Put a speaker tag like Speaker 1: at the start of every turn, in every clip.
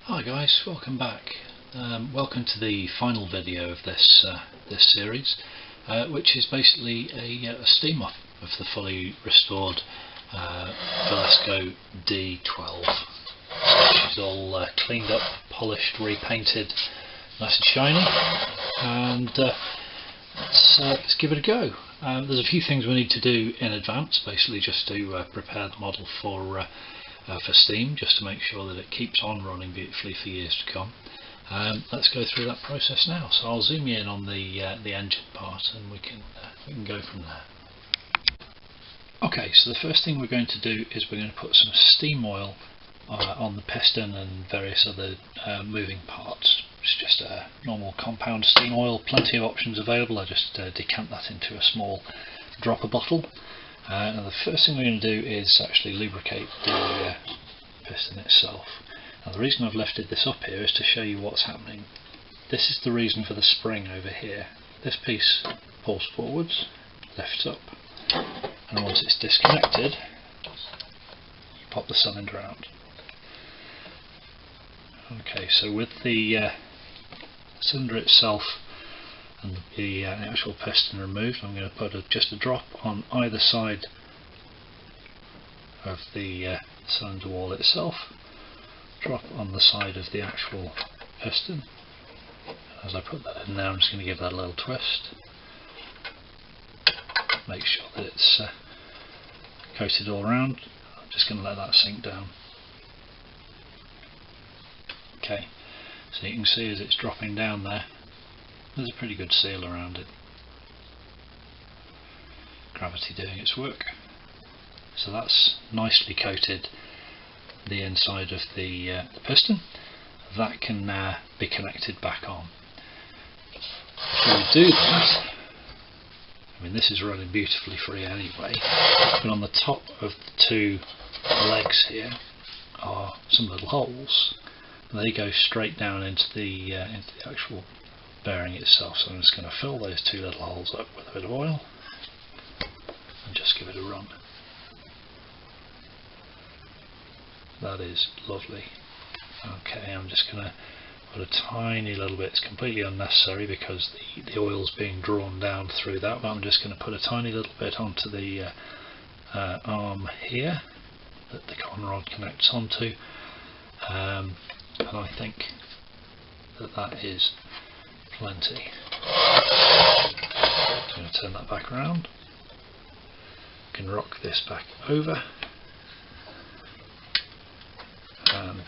Speaker 1: Hi guys, welcome back. Welcome to the final video of this series, which is basically a steam up of the fully restored Wilesco D12, which is all cleaned up, polished, repainted, nice and shiny, and let's give it a go. There's a few things we need to do in advance, basically just to prepare the model for steam, just to make sure that it keeps on running beautifully for years to come. Let's go through that process now. So I'll zoom you in on the engine part, and we can go from there. Okay, so the first thing we're going to do is we're going to put some steam oil on the piston and various other moving parts. It's just a normal compound steam oil, plenty of options available. I just decant that into a small dropper bottle. Now the first thing we're going to do is actually lubricate the piston itself. Now the reason I've lifted this up here is to show you what's happening. This is the reason for the spring over here. This piece pulls forwards, lifts up, and once it's disconnected, you pop the cylinder out. Okay, so with the cylinder itself and the actual piston removed, I'm going to put just a drop on either side of the cylinder wall itself, drop on the side of the actual piston. As I put that in there, I'm just going to give that a little twist, make sure that it's coated all around. I'm just going to let that sink down. Okay, so you can see as it's dropping down there, there's a pretty good seal around it. Gravity doing its work. So that's nicely coated the inside of the piston. That can be connected back on. Before we do that, I mean, this is running beautifully free anyway, but on the top of the two legs here are some little holes. They go straight down into the actual bearing itself, so I'm just going to fill those two little holes up with a bit of oil and just give it a run. That is lovely. Okay, I'm just going to put a tiny little bit. It's completely unnecessary because the oil's being drawn down through that, but I'm just going to put a tiny little bit onto the arm here that the con rod connects onto, and I think that is plenty. I'm going to turn that back around. I can rock this back over and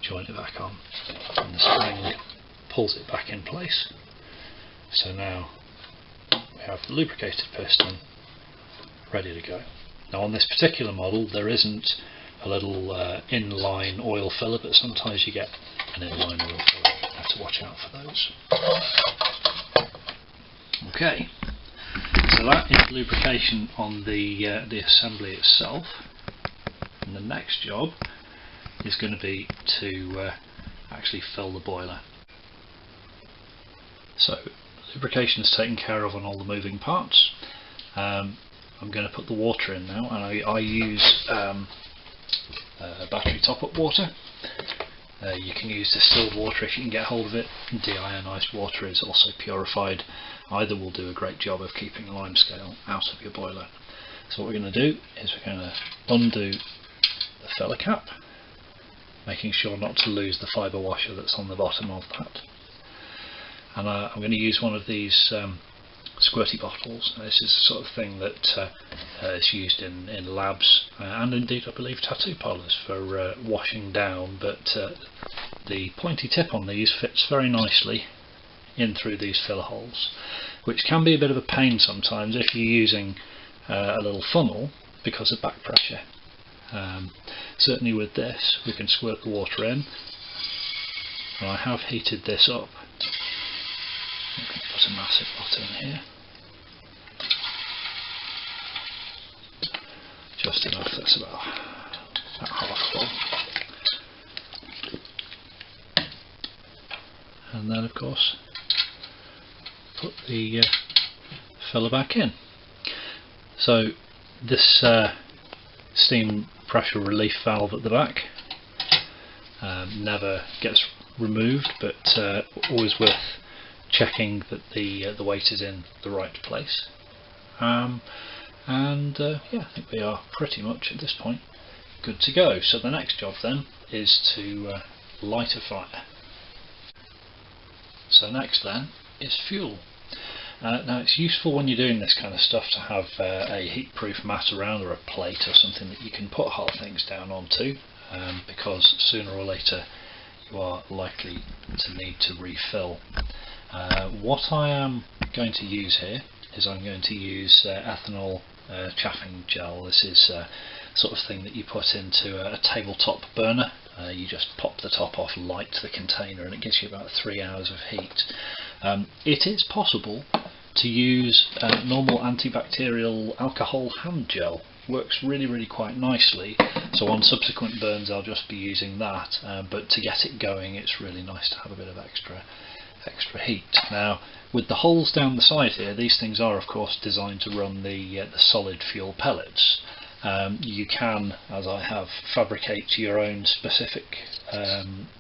Speaker 1: join it back on, and the spring pulls it back in place. So now we have the lubricated piston ready to go. Now on this particular model there isn't a little inline oil filler, but sometimes you get an inline oil filler. You have to watch out for those. Okay, so that is lubrication on the assembly itself, and the next job is going to be to actually fill the boiler. So lubrication is taken care of on all the moving parts. I'm going to put the water in now, and I use battery top-up water. You can use distilled water if you can get hold of it. Deionized water is also purified. Either will do a great job of keeping limescale out of your boiler. So what we're going to do is we're going to undo the filler cap, making sure not to lose the fibre washer that's on the bottom of that. And I'm going to use one of these squirty bottles. This is the sort of thing that is used in labs and indeed I believe tattoo parlours for washing down, but the pointy tip on these fits very nicely in through these filler holes, which can be a bit of a pain sometimes if you're using a little funnel because of back pressure. Certainly with this we can squirt the water in, and I have heated this up. I'm going to put a massive lot in here, just enough. That's about half full, and then of course put the filler back in. So this steam pressure relief valve at the back never gets removed, but always worth checking that the weight is in the right place. Yeah, I think we are pretty much at this point good to go. So the next job then is to light a fire. So next then is fuel. Now it's useful when you're doing this kind of stuff to have a heat-proof mat around, or a plate or something that you can put hot things down onto, because sooner or later you are likely to need to refill. What I am going to use here is I'm going to use ethanol chaffing gel. This is sort of thing that you put into a tabletop burner. You just pop the top off, light the container, and it gives you about 3 hours of heat. It is possible to use normal antibacterial alcohol hand gel. Works really quite nicely, so on subsequent burns I'll just be using that, but to get it going it's really nice to have a bit of extra heat. Now with the holes down the side here, these things are of course designed to run the solid fuel pellets. You can, as I have, fabricate your own specific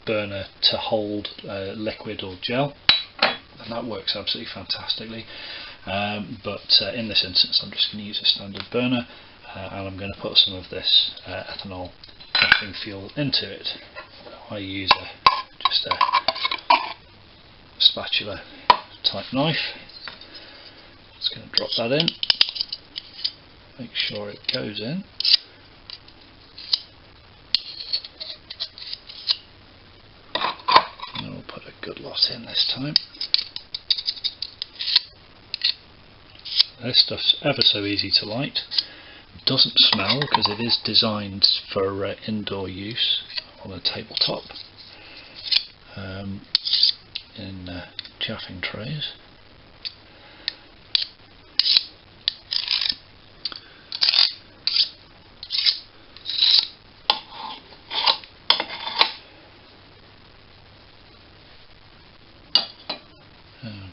Speaker 1: burner to hold liquid or gel, and that works absolutely fantastically. But in this instance I'm just going to use a standard burner, and I'm going to put some of this ethanol chaffing fuel into it. I use just a spatula type knife. Just going to drop that in, make sure it goes in. And we'll put a good lot in this time. This stuff's ever so easy to light. It doesn't smell because it is designed for indoor use on a tabletop in chaffing trays.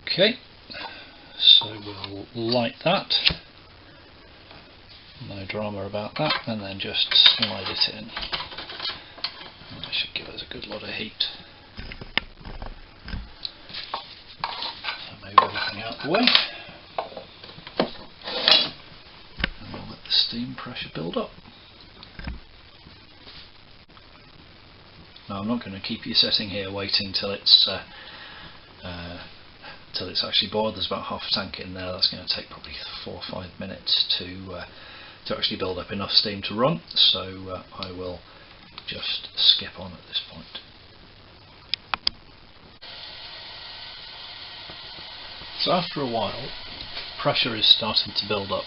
Speaker 1: Okay, so we'll light that, no drama about that, and then just slide it in. And that should give us a good lot of heat. So move everything out the way, and we'll let the steam pressure build up. Now I'm not going to keep you sitting here waiting till it's actually boiled. There's about half a tank in there. That's going to take probably 4 or 5 minutes to actually build up enough steam to run, so I will just skip on at this point. So after a while pressure is starting to build up,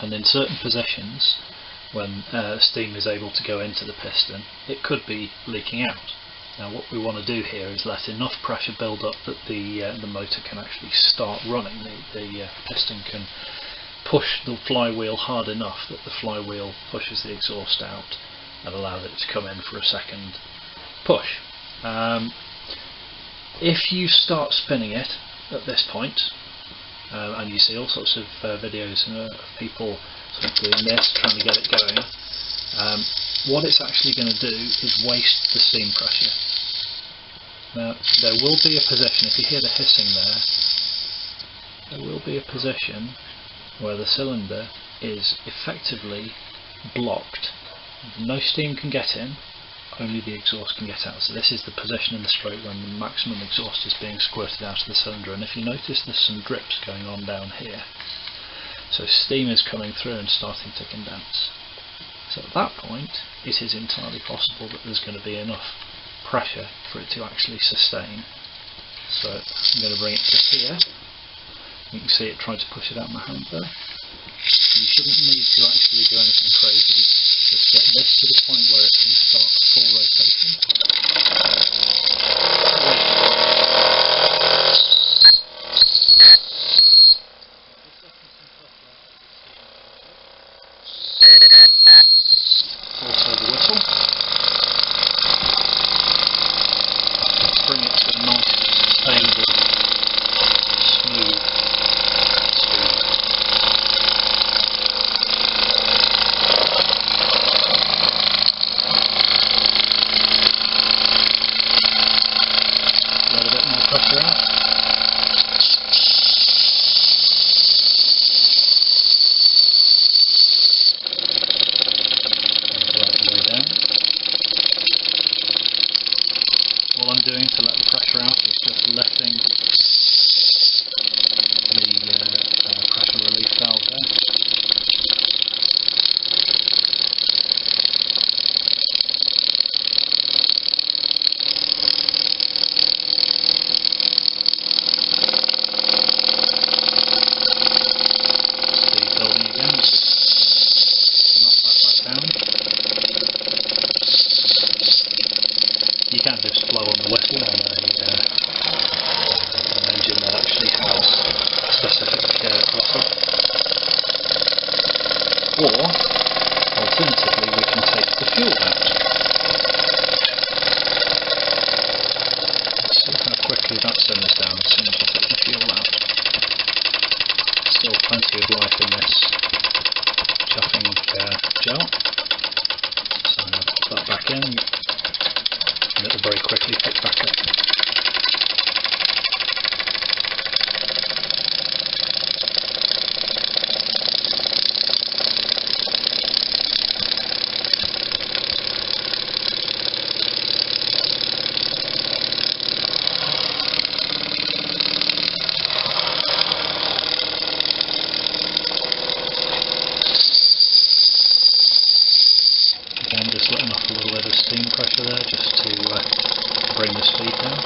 Speaker 1: and in certain positions when steam is able to go into the piston it could be leaking out. Now what we want to do here is let enough pressure build up that the motor can actually start running. The piston can push the flywheel hard enough that the flywheel pushes the exhaust out and allows it to come in for a second push. If you start spinning it at this point, and you see all sorts of videos of people sort of doing this, trying to get it going, what it's actually going to do is waste the steam pressure. Now there will be a position, if you hear the hissing there will be a position where the cylinder is effectively blocked. No steam can get in, only the exhaust can get out. So this is the position in the stroke when the maximum exhaust is being squirted out of the cylinder, and if you notice there's some drips going on down here. So steam is coming through and starting to condense. So at that point it is entirely possible that there's going to be enough pressure for it to actually sustain. So I'm going to bring it to here. You can see it trying to push it out of my hand there. You shouldn't need to actually do anything crazy. Just get this to the point where it can start a full rotation. Also the whistle. Bring it to a nice, sustainable, smooth speed. You can just blow on the whistle on an engine that actually has a specific whistle. Or, alternatively, we can take the fuel out. Let's see how quickly that simmers down as soon as we take the fuel out. Still plenty of life in this chuffing gel. So I'm going to pop that back in, and it will very quickly pick back up. Again, just letting off a little bit of steam pressure there just to bring the speed down.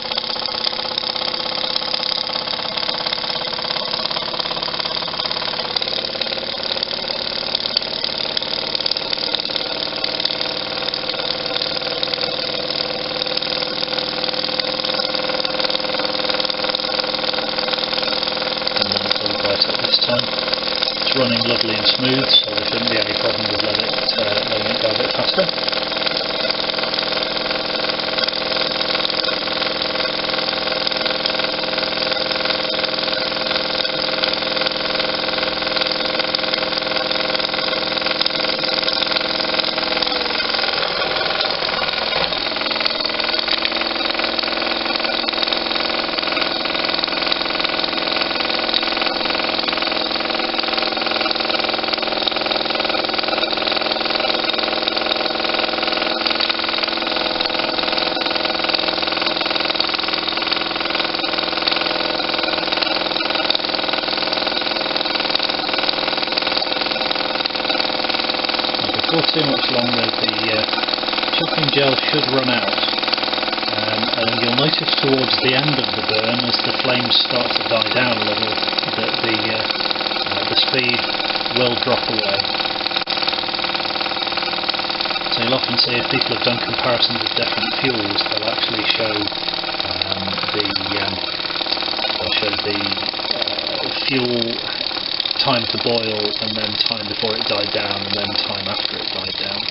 Speaker 1: And then it's all right at this time. It's running lovely and smooth, so there shouldn't be any problem with letting it go a bit faster. Before too much longer, the chuffing gel should run out, and you'll notice towards the end of the burn, as the flames start to die down a little, that the speed will drop away. So you'll often see, if people have done comparisons of different fuels, they'll actually show the fuel time to boil, and then time before it died down, and then time after it died down.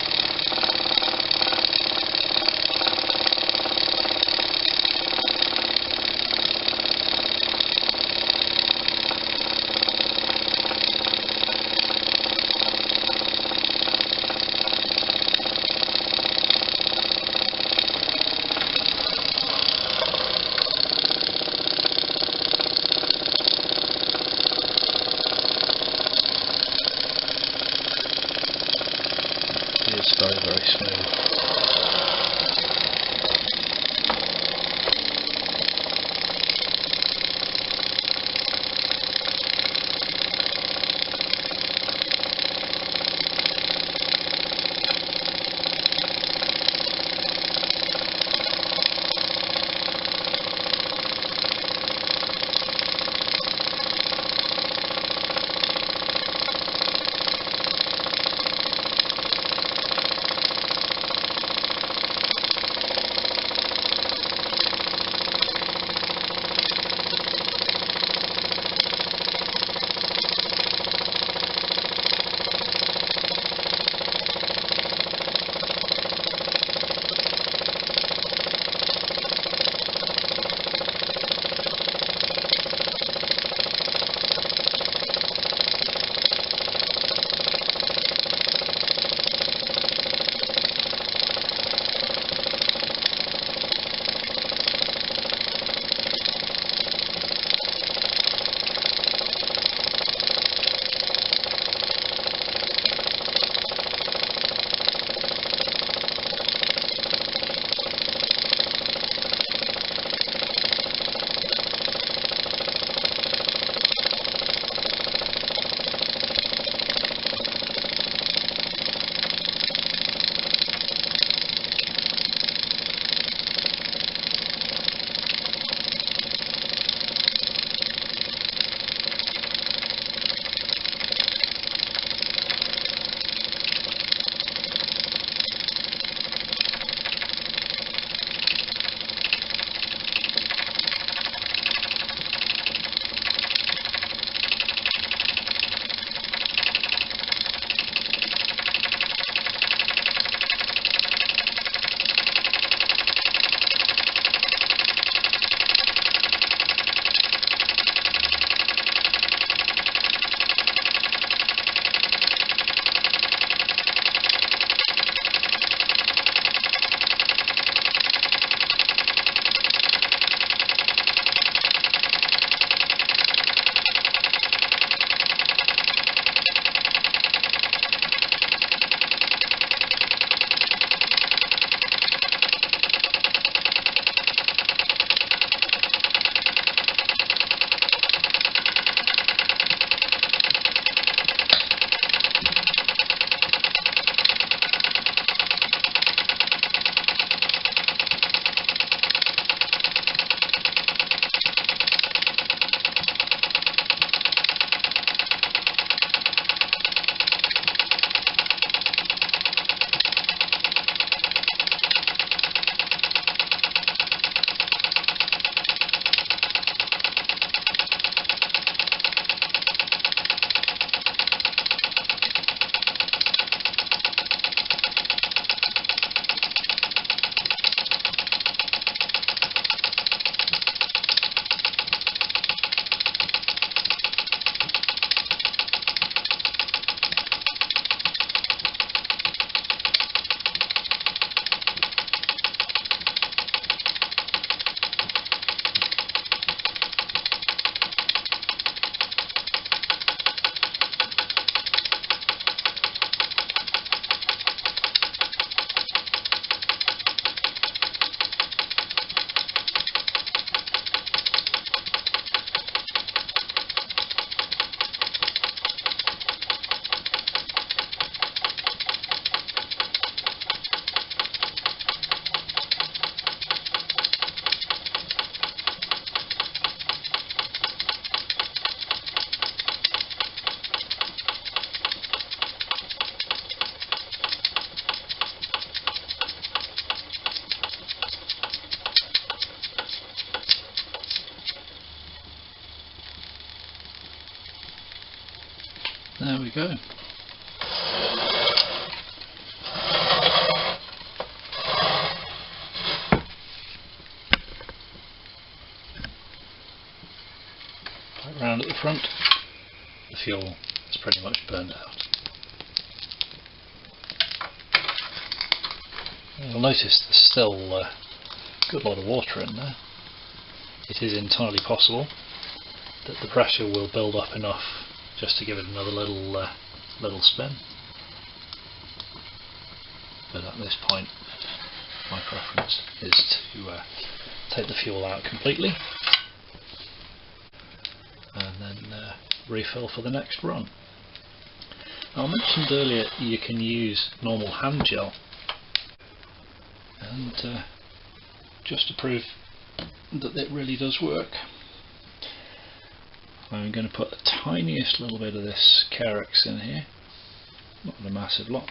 Speaker 1: There we go. Back round at the front, the fuel is pretty much burned out. You'll notice there's still a good lot of water in there. It is entirely possible that the pressure will build up enough just to give it another little spin. But at this point, my preference is to take the fuel out completely and then refill for the next run. Now, I mentioned earlier you can use normal hand gel, and just to prove that it really does work, I'm going to put the tiniest little bit of this Carex in here, not a massive lot.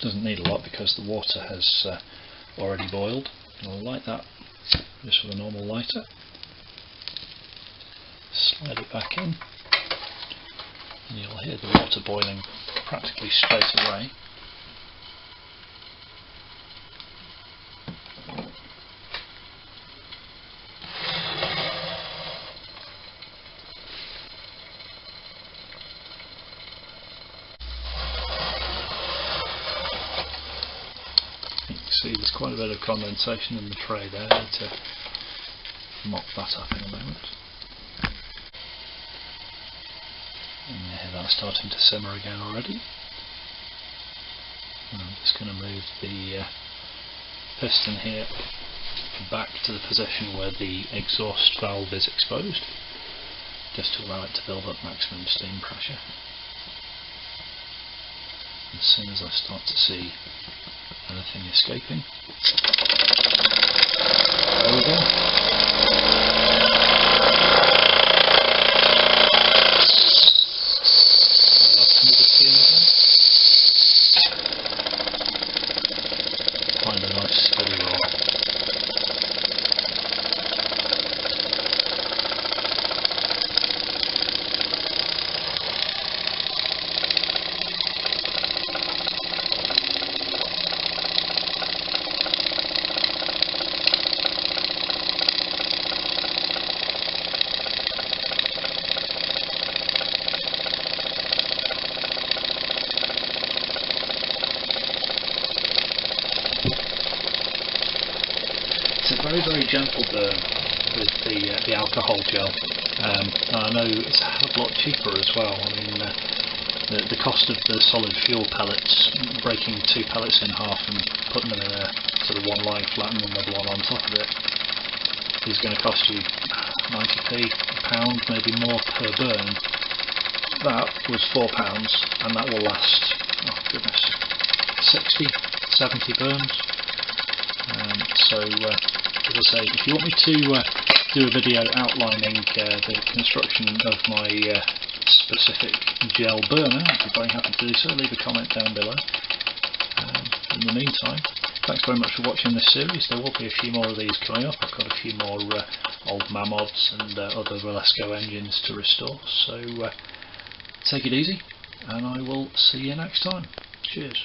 Speaker 1: Doesn't need a lot because the water has already boiled. I'll light that just with a normal lighter, slide it back in, and you'll hear the water boiling practically straight away. See, there's quite a bit of condensation in the tray there. I need to mop that up in a moment. And you hear that starting to simmer again already. And I'm just going to move the piston here back to the position where the exhaust valve is exposed, just to allow it to build up maximum steam pressure. As soon as I start to see anything escaping, there we go. Find a nice steady roll. It's a very, very gentle burn with the alcohol gel. I know it's a hell of a lot cheaper as well. I mean, the cost of the solid fuel pellets, breaking 2 pellets in half and putting them in a sort of one line flat and another one on top of it, is going to cost you 90p, £1, maybe more per burn. That was £4, and that will last, oh goodness, 60, 70 burns. So, as I say, if you want me to do a video outlining the construction of my specific gel burner, I'd be very happy to do so. Leave a comment down below. In the meantime, thanks very much for watching this series. There will be a few more of these coming up. I've got a few more old Mammods and other Wilesco engines to restore. So take it easy, and I will see you next time. Cheers.